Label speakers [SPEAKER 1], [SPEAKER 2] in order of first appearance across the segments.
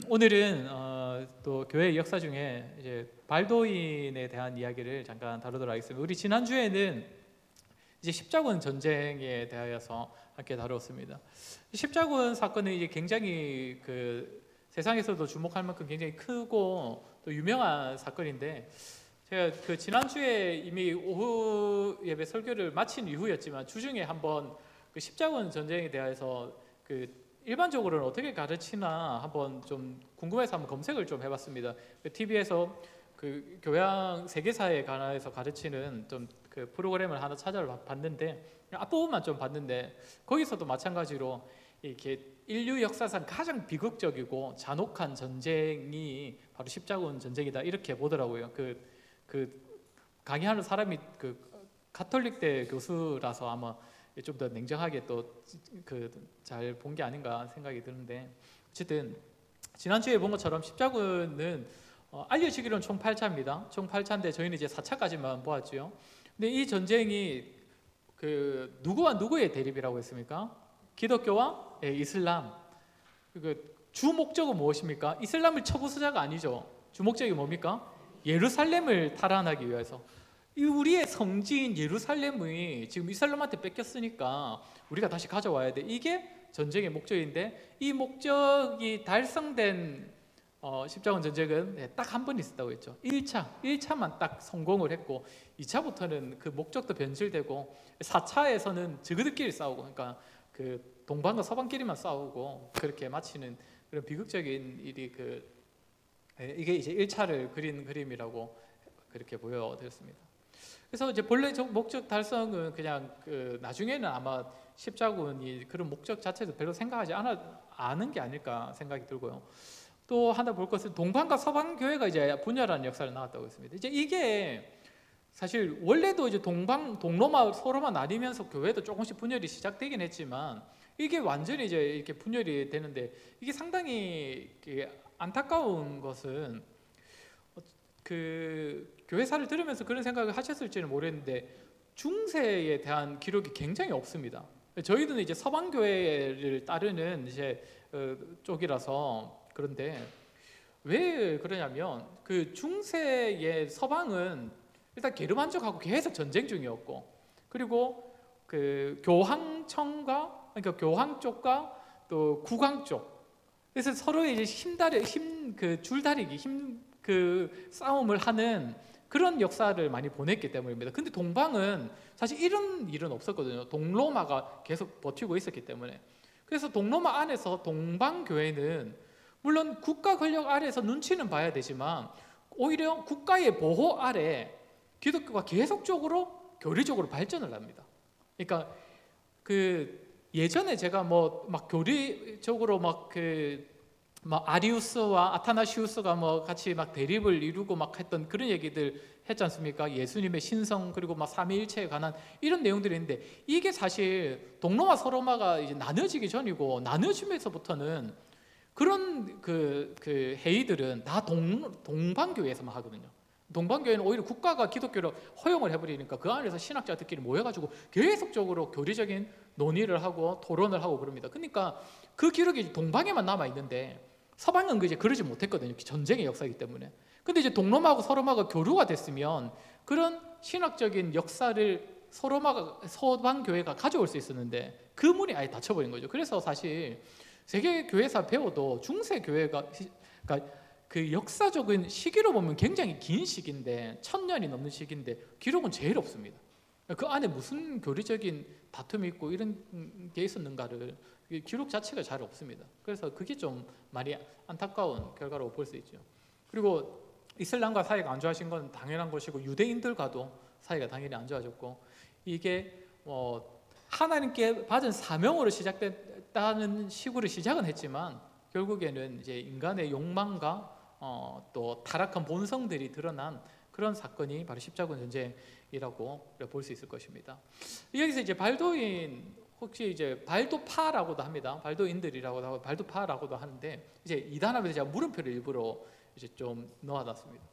[SPEAKER 1] 오늘은 또 교회의 역사 중에 이제 발도인에 대한 이야기를 잠깐 다루도록 하겠습니다. 우리 지난 주에는 이제 십자군 전쟁에 대하여서 함께 다루었습니다. 십자군 사건은 이제 굉장히 그 세상에서도 주목할 만큼 굉장히 크고 또 유명한 사건인데, 제가 그 지난 주에 이미 오후 예배 설교를 마친 이후였지만 주중에 한번 그 십자군 전쟁에 대해서 그 일반적으로는 어떻게 가르치나 한번 좀 궁금해서 한번 검색을 좀 해봤습니다. 그 TV에서 그 교양 세계사에 관해서 가르치는 좀 그 프로그램을 하나 찾아봤는데, 앞부분만 좀 봤는데 거기서도 마찬가지로 이렇게 인류 역사상 가장 비극적이고 잔혹한 전쟁이 바로 십자군 전쟁이다 이렇게 보더라고요. 그 강의하는 사람이 그 가톨릭대 교수라서 아마 좀 더 냉정하게 또 그 잘 본 게 아닌가 생각이 드는데, 어쨌든 지난주에 본 것처럼 십자군은 알려지기로는 총 8차입니다. 총 8차인데 저희는 이제 4차까지만 보았죠. 근데 이 전쟁이 그 누구와 누구의 대립이라고 했습니까? 기독교와 이슬람. 그 주 목적은 무엇입니까? 이슬람을 쳐부수자가 아니죠. 주 목적이 뭡니까? 예루살렘을 탈환하기 위해서. 이 우리의 성지인 예루살렘이 지금 이슬람한테 뺏겼으니까 우리가 다시 가져와야 돼. 이게 전쟁의 목적인데, 이 목적이 달성된 십자군 전쟁은 딱 한 번 있었다고 했죠. 1차만 딱 성공을 했고, 2차부터는 그 목적도 변질되고 4차에서는 저그들끼리 싸우고, 그러니까 그 동방과 서방끼리만 싸우고 그렇게 마치는 그런 비극적인 일이 이게 이제 1차를 그린 그림이라고 그렇게 보여드렸습니다. 그래서 이제 본래 목적 달성은 그냥 나중에는 아마 십자군이 그런 목적 자체도 별로 생각하지 않은 게 아닐까 생각이 들고요. 또 하나 볼 것은 동방과 서방 교회가 이제 분열하는 역사를 나왔다고 했습니다. 이제 이게 사실 원래도 이제 동로마 서로마 나뉘면서 교회도 조금씩 분열이 시작되긴 했지만, 이게 완전히 이제 이렇게 분열이 되는데, 이게 상당히 안타까운 것은 그 교회사를 들으면서 그런 생각을 하셨을지는 모르겠는데, 중세에 대한 기록이 굉장히 없습니다. 저희는 이제 서방 교회를 따르는 이제 쪽이라서 그런데, 왜 그러냐면 그 중세의 서방은 일단 게르만족하고 계속 전쟁 중이었고, 그리고 그 교황청과, 그러니까 교황 쪽과 또 국왕 쪽, 그래서 서로의 이제 줄다리기 싸움을 하는 그런 역사를 많이 보냈기 때문입니다. 근데 동방은 사실 이런 일은 없었거든요. 동로마가 계속 버티고 있었기 때문에. 그래서 동로마 안에서 동방 교회는 물론 국가 권력 아래에서 눈치는 봐야 되지만, 오히려 국가의 보호 아래 기독교가 계속적으로 교리적으로 발전을 합니다. 그러니까 예전에 제가 막 교리적으로 아리우스와 아타나시우스가 같이 대립을 이루고 했던 그런 얘기들 했지 않습니까? 예수님의 신성, 그리고 삼위일체에 관한 이런 내용들이 있는데, 이게 사실 동로마 서로마가 이제 나눠지기 전이고, 나눠지면서부터는 그런 회의들은 다 동방교회에서만 하거든요. 동방교회는 오히려 국가가 기독교를 허용을 해버리니까 그 안에서 신학자들끼리 모여가지고 계속적으로 교리적인 논의를 하고 토론을 하고 그럽니다. 그러니까 그 기록이 동방에만 남아 있는데, 서방은 이제 그러지 못했거든요. 전쟁의 역사이기 때문에. 근데 이제 동로마하고 서로마가 교류가 됐으면 그런 신학적인 역사를 서방 교회가 가져올 수 있었는데, 그 문이 아예 닫혀버린 거죠. 그래서 사실 세계 교회사 배워도 중세 교회가, 그러니까 그 역사적인 시기로 보면 굉장히 긴 시기인데, 1000년이 넘는 시기인데 기록은 제일 없습니다. 그 안에 무슨 교리적인 다툼이 있고 이런 게 있었는가를 기록 자체가 잘 없습니다. 그래서 그게 좀 많이 안타까운 결과로 볼 수 있죠. 그리고 이슬람과 사이가 안 좋아진 건 당연한 것이고, 유대인들과도 사이가 당연히 안 좋아졌고, 이게 하나님께 받은 사명으로 시작됐다는 식으로 시작은 했지만, 결국에는 이제 인간의 욕망과 또 타락한 본성들이 드러난 그런 사건이 바로 십자군 전쟁이라고 볼 수 있을 것입니다. 여기서 이제 발도인, 혹시 이제 발도파라고도 합니다. 발도인들이라고도 하고 발도파라고도 하는데, 이제 이단하면서 제가 물음표를 일부러 이제 좀 넣어놨습니다.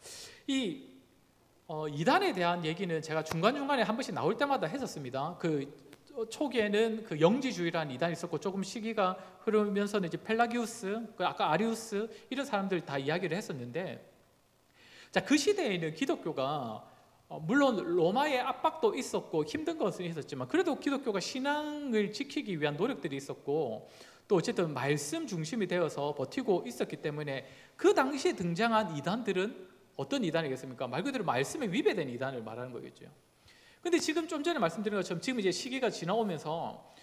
[SPEAKER 1] 이단에 대한 얘기는 제가 중간중간에 한 번씩 나올 때마다 했었습니다. 초기에는 그 영지주의라는 이단이 있었고 조금 시기가 흐르면서는 이제 펠라기우스, 아까 아리우스 이런 사람들 다 이야기를 했었는데, 자, 그 시대에는 기독교가 물론 로마의 압박도 있었고 힘든 것은 있었지만 그래도 기독교가 신앙을 지키기 위한 노력들이 있었고 또 어쨌든 말씀 중심이 되어서 버티고 있었기 때문에 그 당시에 등장한 이단들은 어떤 이단이겠습니까? 말 그대로 말씀에 위배된 이단을 말하는 거겠죠. 근데 지금 좀 전에 말씀드린 것처럼 지금 이제 시기가 지나오면서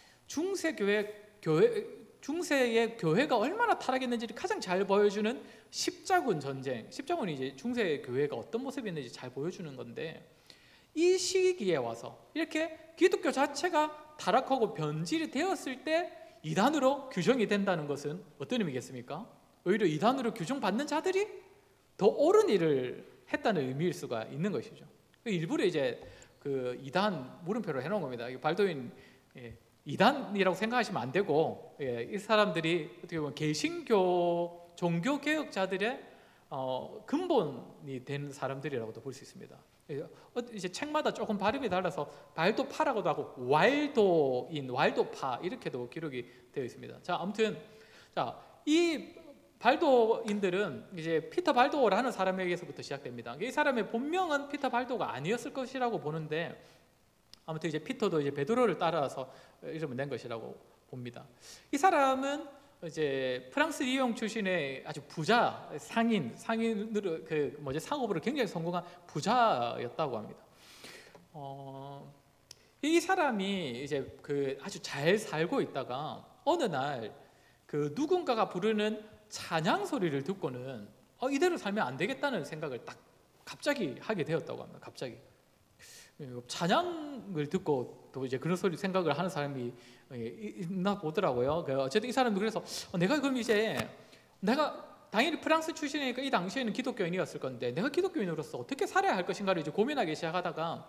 [SPEAKER 1] 중세의 교회가 얼마나 타락했는지를 가장 잘 보여주는 십자군 전쟁, 십자군이 이제 중세 교회가 어떤 모습이었는지 잘 보여주는 건데, 이 시기에 와서 이렇게 기독교 자체가 타락하고 변질이 되었을 때 이단으로 규정이 된다는 것은 어떤 의미겠습니까? 오히려 이단으로 규정받는 자들이 더 옳은 일을 했다는 의미일 수가 있는 것이죠. 일부러 이제 그 이단 물음표를 해놓은 겁니다. 발도인 이단이라고 생각하시면 안 되고, 이 사람들이 어떻게 보면 개신교 종교 개혁자들의 근본이 된 사람들이라고도 볼 수 있습니다. 이제 책마다 조금 발음이 달라서 발도파라고도 하고 왈도인, 왈도파 이렇게도 기록이 되어 있습니다. 자, 아무튼 이 발도인들은 이제 피터 발도라는 사람에게서부터 시작됩니다. 이 사람의 본명은 피터 발도가 아니었을 것이라고 보는데, 아무튼 이제 피터도 이제 베드로를 따라서 이름을 낸 것이라고 봅니다. 이 사람은 이제 프랑스 리옹 출신의 아주 부자 상인으로 상업으로 굉장히 성공한 부자였다고 합니다. 이 사람이 이제 그 아주 잘 살고 있다가 어느 날 그 누군가가 부르는 찬양 소리를 듣고는 이대로 살면 안 되겠다는 생각을 딱 갑자기 하게 되었다고 합니다. 갑자기 찬양을 듣고 또 이제 그런 소리 생각을 하는 사람이 있나 보더라고요. 어쨌든 이 사람도 그래서 내가 그럼 이제 내가 당연히 프랑스 출신이니까 이 당시에는 기독교인이었을 건데 내가 기독교인으로서 어떻게 살아야 할 것인가를 이제 고민하기 시작하다가,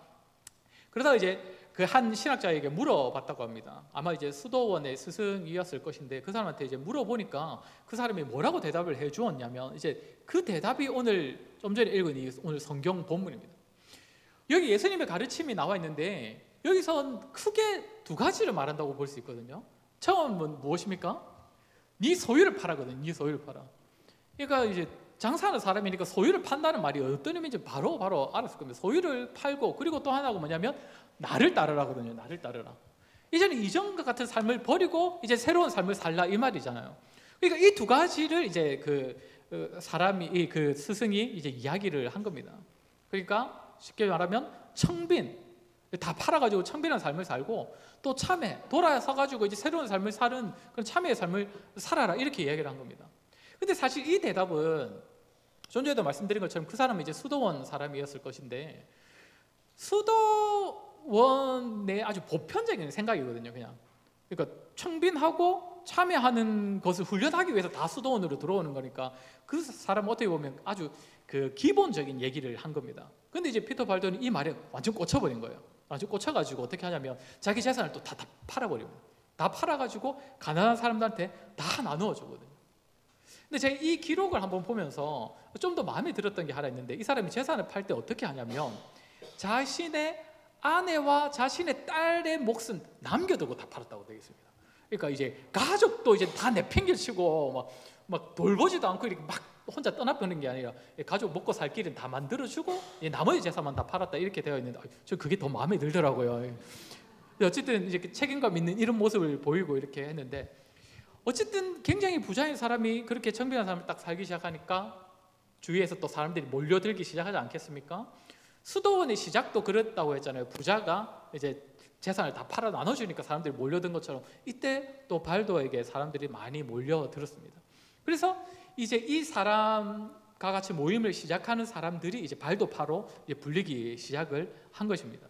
[SPEAKER 1] 그러다가 이제 그 한 신학자에게 물어봤다고 합니다. 아마 이제 수도원의 스승이었을 것인데 그 사람한테 이제 물어보니까 그 사람이 뭐라고 대답을 해 주었냐면, 이제 그 대답이 오늘 좀 전에 읽은 이 오늘 성경 본문입니다. 여기 예수님의 가르침이 나와 있는데 여기선 크게 두 가지를 말한다고 볼 수 있거든요. 처음은 무엇입니까? 네 소유를 팔아거든요. 네 소유를 팔아. 그러니까 이제 장사하는 사람이니까 소유를 판다는 말이 어떤 의미인지 바로 알았을 겁니다. 소유를 팔고, 그리고 또 하나가 뭐냐면 나를 따르라거든요. 나를 따르라. 이제는 이전과 같은 삶을 버리고 이제 새로운 삶을 살라 이 말이잖아요. 그러니까 이 두 가지를 이제 사람이 그 스승이 이제 이야기를 한 겁니다. 그러니까 쉽게 말하면 청빈, 다 팔아가지고 청빈한 삶을 살고, 또 참회, 돌아서가지고 이제 새로운 삶을 사는 그런 참회의 삶을 살아라, 이렇게 이야기를 한 겁니다. 근데 사실 이 대답은 좀 전에도 말씀드린 것처럼 그 사람은 이제 수도원 사람이었을 것인데, 수도원의 아주 보편적인 생각이거든요. 그냥 그러니까 청빈하고 참여하는 것을 훈련하기 위해서 다 수도원으로 들어오는 거니까 그 사람은 어떻게 보면 아주 그 기본적인 얘기를 한 겁니다. 근데 이제 피터 발도는 이 말에 완전 꽂혀버린 거예요. 완전 꽂혀가지고 어떻게 하냐면 자기 재산을 또 다 팔아버립니다. 다 팔아가지고 가난한 사람들한테 다 나누어 주거든요. 근데 제가 이 기록을 한번 보면서 좀 더 마음에 들었던 게 하나 있는데, 이 사람이 재산을 팔 때 어떻게 하냐면 자신의 아내와 자신의 딸의 몫은 남겨두고 다 팔았다고 되어 있습니다. 그러니까 이제 가족도 이제 다 내팽개치고 막 돌보지도 않고 이렇게 막 혼자 떠나보는 게 아니라 가족 먹고 살 길은 다 만들어주고 나머지 재산만 다 팔았다, 이렇게 되어 있는데 저 그게 더 마음에 들더라고요. 어쨌든 이제 책임감 있는 이런 모습을 보이고 이렇게 했는데, 어쨌든 굉장히 부자인 사람이 그렇게 청빈한 삶을 딱 살기 시작하니까 주위에서 또 사람들이 몰려들기 시작하지 않겠습니까? 수도원의 시작도 그랬다고 했잖아요. 부자가 이제 재산을 다 팔아 나눠주니까 사람들이 몰려든 것처럼 이때 또 발도에게 사람들이 많이 몰려들었습니다. 그래서 이제 이 사람과 같이 모임을 시작하는 사람들이 이제 발도파로 이제 불리기 시작을 한 것입니다.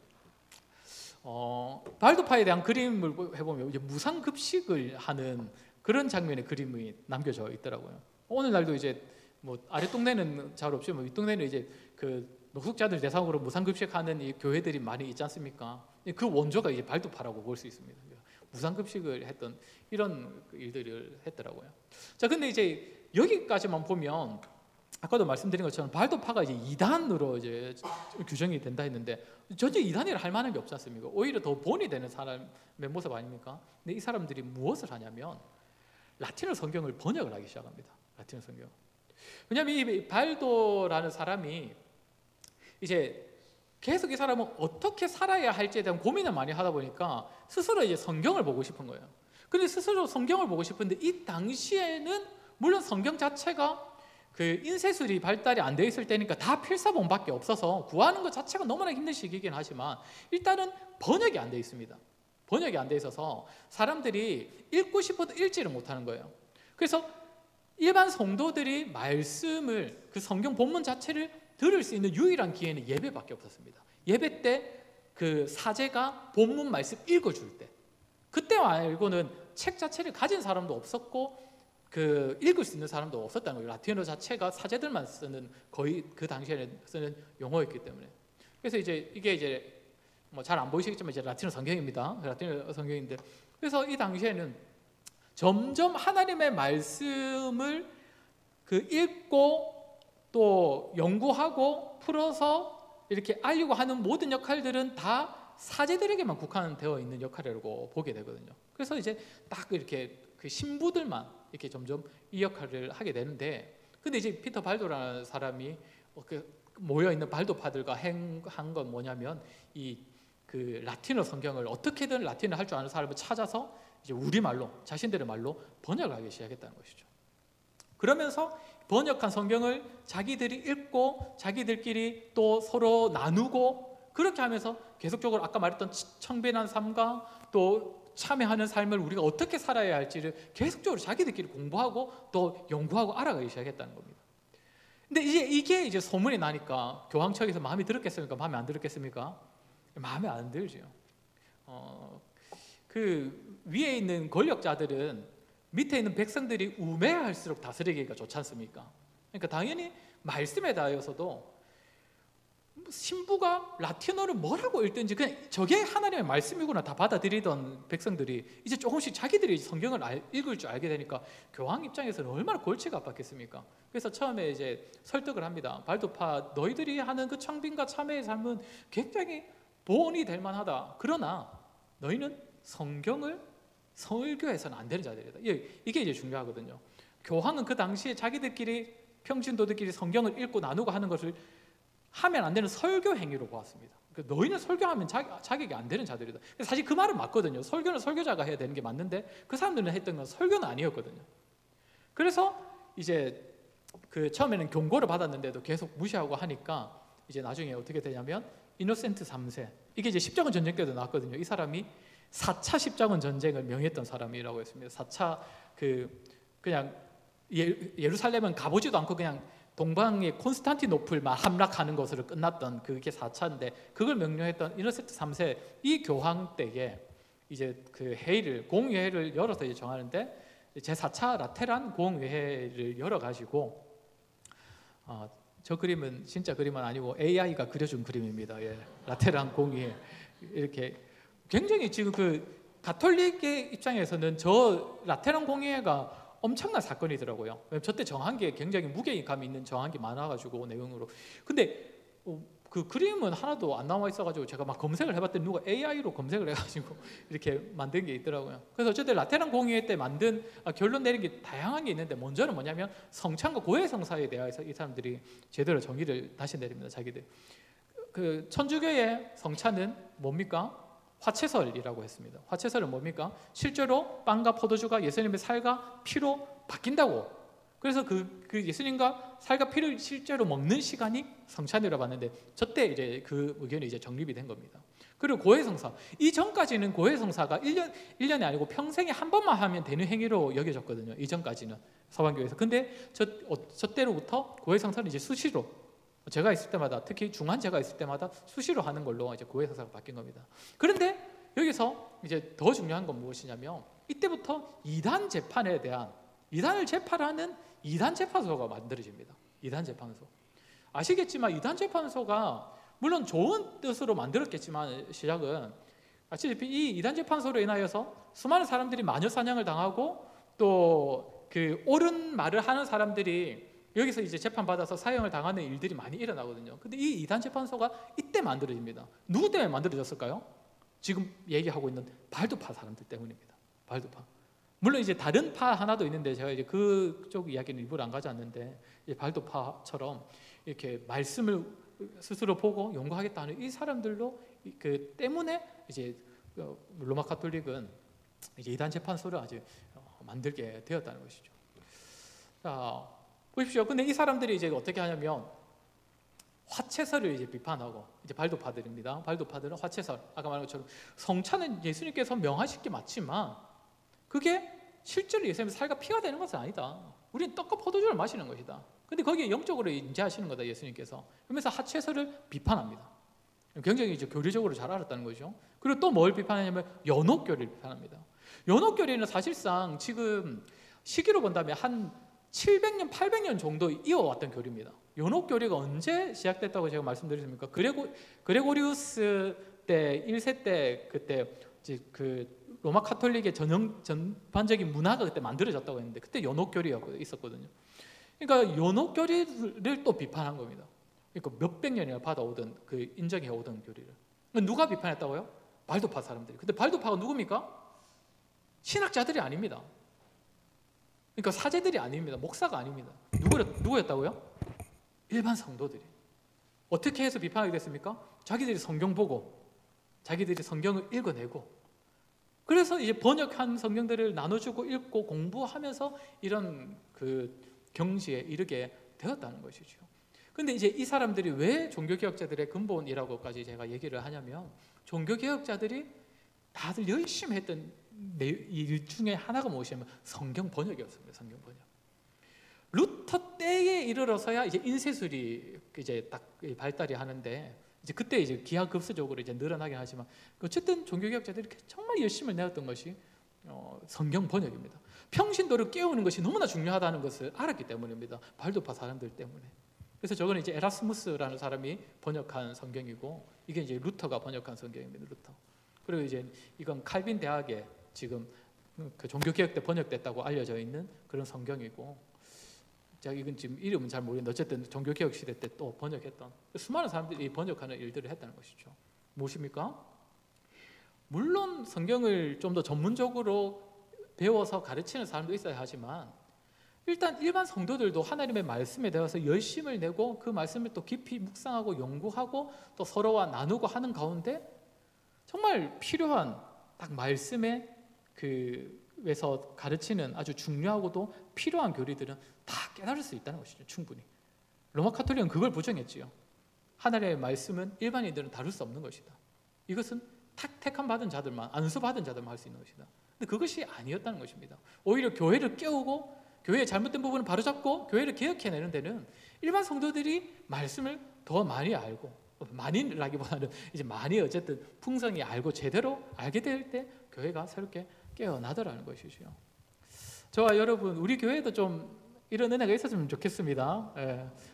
[SPEAKER 1] 발도파에 대한 그림을 해보면 이제 무상급식을 하는 그런 장면의 그림이 남겨져 있더라고요. 오늘날도 이제 뭐 아래 동네는 잘 없이 윗 동네는 이제 그 노숙자들 대상으로 무상급식하는 이 교회들이 많이 있지 않습니까? 그 원조가 이제 발도파라고 볼 수 있습니다. 무상급식을 했던 이런 일들을 했더라고요. 자, 근데 이제 여기까지만 보면 아까도 말씀드린 것처럼 발도파가 이제 이단으로 이제 규정이 된다 했는데 전혀 이단이라 할 만한 게 없지 않습니까? 오히려 더 본이 되는 사람의 모습 아닙니까? 근데 이 사람들이 무엇을 하냐면 라틴어 성경을 번역을 하기 시작합니다. 라틴어 성경. 왜냐하면 이 발도라는 사람이 이제 계속 이 사람은 어떻게 살아야 할지에 대한 고민을 많이 하다 보니까 스스로 이제 성경을 보고 싶은 거예요. 근데 스스로 성경을 보고 싶은데 이 당시에는 물론 성경 자체가 그 인쇄술이 발달이 안 돼 있을 때니까 다 필사본밖에 없어서 구하는 것 자체가 너무나 힘든 시기이긴 하지만 일단은 번역이 안 돼 있습니다. 번역이 안 돼 있어서 사람들이 읽고 싶어도 읽지를 못하는 거예요. 그래서 일반 성도들이 말씀을 그 성경 본문 자체를 들을 수 있는 유일한 기회는 예배밖에 없었습니다. 예배 때 그 사제가 본문 말씀 읽어줄 때 그때 말고는 책 자체를 가진 사람도 없었고 그 읽을 수 있는 사람도 없었다는 거예요. 라틴어 자체가 사제들만 쓰는 거의 그 당시에는 쓰는 용어였기 때문에. 그래서 이제 이게 이제 뭐 잘 안 보이시겠지만 이제 라틴어 성경입니다. 라틴어 성경인데 그래서 이 당시에는 점점 하나님의 말씀을 그 읽고 또 연구하고 풀어서 이렇게 알리고 하는 모든 역할들은 다 사제들에게만 국한되어 있는 역할이라고 보게 되거든요. 그래서 이제 딱 이렇게 그 신부들만 이렇게 점점 이 역할을 하게 되는데, 근데 이제 피터 발도라는 사람이 모여 있는 발도파들과 한 건 뭐냐면 이 그 라틴어 성경을 어떻게든 라틴어 할 줄 아는 사람을 찾아서 이제 우리 말로 자신들의 말로 번역을 하기 시작했다는 것이죠. 그러면서 번역한 성경을 자기들이 읽고 자기들끼리 또 서로 나누고 그렇게 하면서 계속적으로 아까 말했던 청빈한 삶과 또 참여하는 삶을 우리가 어떻게 살아야 할지를 계속적으로 자기들끼리 공부하고 또 연구하고 알아가기 시작했다는 겁니다. 근데 이게 이제 소문이 나니까 교황 측에서 마음에 들었겠습니까? 마음에 안 들었겠습니까? 마음에 안 들죠. 그 위에 있는 권력자들은 밑에 있는 백성들이 우매할수록 다스리기가 좋지 않습니까? 그러니까 당연히 말씀에 대하여서도 신부가 라틴어를 뭐라고 읽든지 그냥 저게 하나님의 말씀이구나 다 받아들이던 백성들이 이제 조금씩 자기들이 성경을 읽을 줄 알게 되니까 교황 입장에서는 얼마나 골치가 아팠겠습니까? 그래서 처음에 이제 설득을 합니다. 발도파 너희들이 하는 그 청빈과 참회의 삶은 굉장히 본이 될 만하다. 그러나 너희는 성경을 설교해서는 안 되는 자들이다. 이게 이제 중요하거든요. 교황은 그 당시에 자기들끼리 평신도들끼리 성경을 읽고 나누고 하는 것을 하면 안 되는 설교 행위로 보았습니다. 너희는 설교하면 자격이 안 되는 자들이다. 사실 그 말은 맞거든요. 설교는 설교자가 해야 되는 게 맞는데 그 사람들은 했던 건 설교는 아니었거든요. 그래서 이제 그 처음에는 경고를 받았는데도 계속 무시하고 하니까 이제 나중에 어떻게 되냐면 이노센트 3세 이게 이제 십자군 전쟁 때도 나왔거든요. 이 사람이 4차 십자군 전쟁을 명했던 사람이라고 했습니다. 4차 그냥 예루살렘은 가보지도 않고 그냥 동방의 콘스탄티노플만 함락하는 것으로 끝났던 그게 4차인데 그걸 명령했던 이노센트 3세 이 교황 때에 이제 그 회의를 공의회를 열어서 이제 정하는데 제4차 라테란 공의회를 열어가지고 저 그림은 진짜 그림은 아니고 AI가 그려준 그림입니다. 예, 라테란 공의회 이렇게 굉장히 지금 그 가톨릭의 입장에서는 저 라테란 공의회가 엄청난 사건이더라고요. 저때 정한 게 굉장히 무게감 있는 정한 게 많아가지고 내용으로. 근데 그 그림은 하나도 안 나와 있어가지고 제가 막 검색을 해봤더니 누가 AI로 검색을 해가지고 이렇게 만든 게 있더라고요. 그래서 어쨌든 라테란 공의회 때 만든 결론 내린 게 다양한 게 있는데 먼저는 뭐냐면 성찬과 고해성사에 대해서 이 사람들이 제대로 정의를 다시 내립니다. 자기들. 그 천주교의 성찬은 뭡니까? 화채설이라고 했습니다. 화채설은 뭡니까? 실제로 빵과 포도주가 예수님의 살과 피로 바뀐다고. 그래서 그 예수님과 살과 피를 실제로 먹는 시간이 성찬이라고 봤는데 저때 이제 그 의견이 이제 정립이 된 겁니다. 그리고 고해성사. 이 전까지는 고해성사가 1년이 아니고 평생에 한 번만 하면 되는 행위로 여겨졌거든요. 이전까지는 서방교회에서. 근데 저 때로부터 고해성사는 이제 수시로 제가 있을 때마다 특히 중한 제가 있을 때마다 수시로 하는 걸로 이제 고해성사가 바뀐 겁니다. 그런데 여기서 이제 더 중요한 건 무엇이냐면 이때부터 이단 재판에 대한 이단을 재판하는 이단 재판소가 만들어집니다. 이단 재판소. 아시겠지만 이단 재판소가 물론 좋은 뜻으로 만들었겠지만 시작은 아시다시피 이 이단 재판소로 인하여서 수많은 사람들이 마녀 사냥을 당하고 또 그 옳은 말을 하는 사람들이 여기서 이제 재판 받아서 사형을 당하는 일들이 많이 일어나거든요. 근데 이 이단 재판소가 이때 만들어집니다. 누구 때문에 만들어졌을까요? 지금 얘기하고 있는 발도파 사람들 때문입니다. 발도파. 물론 이제 다른 파 하나도 있는데 제가 이제 그쪽 이야기는 일부러 안 가져왔는데, 이제 발도파처럼 이렇게 말씀을 스스로 보고 연구하겠다는 이 사람들도 그 때문에 이제 로마 가톨릭은 이제 이단 재판소를 아주 만들게 되었다는 것이죠. 자, 보십시오. 근데 이 사람들이 이제 어떻게 하냐면 화채설을 이제 비판하고, 이제 발도파들입니다. 발도파들은 화채설, 아까 말한 것처럼 성찬은 예수님께서 명하실 게 맞지만 그게 실제로 예수님의 살과 피가 되는 것은 아니다. 우리는 떡과 포도주를 마시는 것이다. 근데 거기에 영적으로 인지하시는 거다, 예수님께서. 그러면서 화채설을 비판합니다. 굉장히 이제 교리적으로 잘 알았다는 거죠. 그리고 또 뭘 비판하냐면 연옥교리를 비판합니다. 연옥교리는 사실상 지금 시기로 본다면 한 700년, 800년 정도 이어왔던 교리입니다. 연옥교리가 언제 시작됐다고 제가 말씀드렸습니까? 그레고리우스 때 1세 때 그때 이제 그 로마 카톨릭의 전반적인 문화가 그때 만들어졌다고 했는데, 그때 연옥교리가 있었거든요. 그러니까 연옥교리를 또 비판한 겁니다. 그러니까 몇백 년이나 받아오던 그 인정해 오던 교리를 누가 비판했다고요? 발도파 사람들이. 근데 발도파가 누굽니까? 신학자들이 아닙니다. 그러니까 사제들이 아닙니다. 목사가 아닙니다. 누구였다고요? 일반 성도들이. 어떻게 해서 비판하게 됐습니까? 자기들이 성경 보고, 자기들이 성경을 읽어내고, 그래서 이제 번역한 성경들을 나눠주고 읽고 공부하면서 이런 그 경지에 이르게 되었다는 것이죠. 근데 이제 이 사람들이 왜 종교개혁자들의 근본이라고까지 제가 얘기를 하냐면, 종교개혁자들이 다들 열심히 했던 일 중에 하나가 무엇이냐면 성경 번역이었습니다. 성경 번역. 루터 때에 이르러서야 이제 인쇄술이 이제 딱 발달이 하는데, 이제 그때 이제 기하급수적으로 이제 늘어나긴 하지만, 어쨌든 종교개혁자들이 정말 열심을 내었던 것이 성경 번역입니다. 평신도를 깨우는 것이 너무나 중요하다는 것을 알았기 때문입니다. 발도파 사람들 때문에. 그래서 저거는 이제 에라스무스라는 사람이 번역한 성경이고, 이게 이제 루터가 번역한 성경입니다. 루터. 그리고 이제 이건 칼빈 대학에 지금 그 종교개혁 때 번역됐다고 알려져 있는 그런 성경이고, 제가 이건 지금 이름은 잘 모르겠는데 어쨌든 종교개혁 시대 때 또 번역했던 수많은 사람들이 번역하는 일들을 했다는 것이죠. 무엇입니까? 물론 성경을 좀 더 전문적으로 배워서 가르치는 사람도 있어야 하지만, 일단 일반 성도들도 하나님의 말씀에 대해서 열심을 내고 그 말씀을 또 깊이 묵상하고 연구하고 또 서로와 나누고 하는 가운데 정말 필요한 딱 말씀에 그에서 가르치는 아주 중요하고도 필요한 교리들은 다 깨달을 수 있다는 것이죠. 충분히. 로마 카톨릭은 그걸 부정했지요. 하나님의 말씀은 일반인들은 다룰 수 없는 것이다. 이것은 택함 받은 자들만, 안수 받은 자들만 할 수 있는 것이다. 근데 그것이 아니었다는 것입니다. 오히려 교회를 깨우고 교회의 잘못된 부분을 바로잡고 교회를 개혁해내는 데는 일반 성도들이 말씀을 더 많이 알고, 많이라기보다는 이제 많이 어쨌든 풍성히 알고 제대로 알게 될 때 교회가 새롭게 깨어나더라는 것이죠. 저와 여러분, 우리 교회도 좀 이런 은혜가 있었으면 좋겠습니다.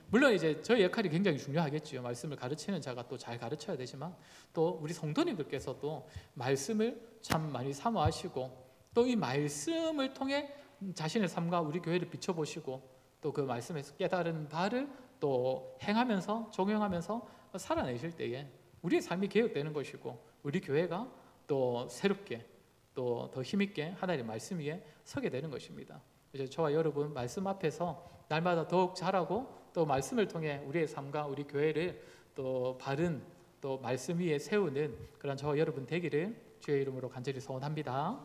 [SPEAKER 1] 물론 이제 저희 역할이 굉장히 중요하겠죠. 말씀을 가르치는 자가 또 잘 가르쳐야 되지만, 또 우리 성도님들께서도 말씀을 참 많이 사모하시고, 또 이 말씀을 통해 자신의 삶과 우리 교회를 비춰보시고, 또 그 말씀에서 깨달은 바를 또 행하면서 적용하면서 살아내실 때에 우리의 삶이 개혁되는 것이고, 우리 교회가 또 새롭게 또 더 힘있게 하나님의 말씀 위에 서게 되는 것입니다. 그래서 저와 여러분 말씀 앞에서 날마다 더욱 자라고, 또 말씀을 통해 우리의 삶과 우리 교회를 또 바른 또 말씀 위에 세우는 그런 저와 여러분 되기를 주의 이름으로 간절히 소원합니다.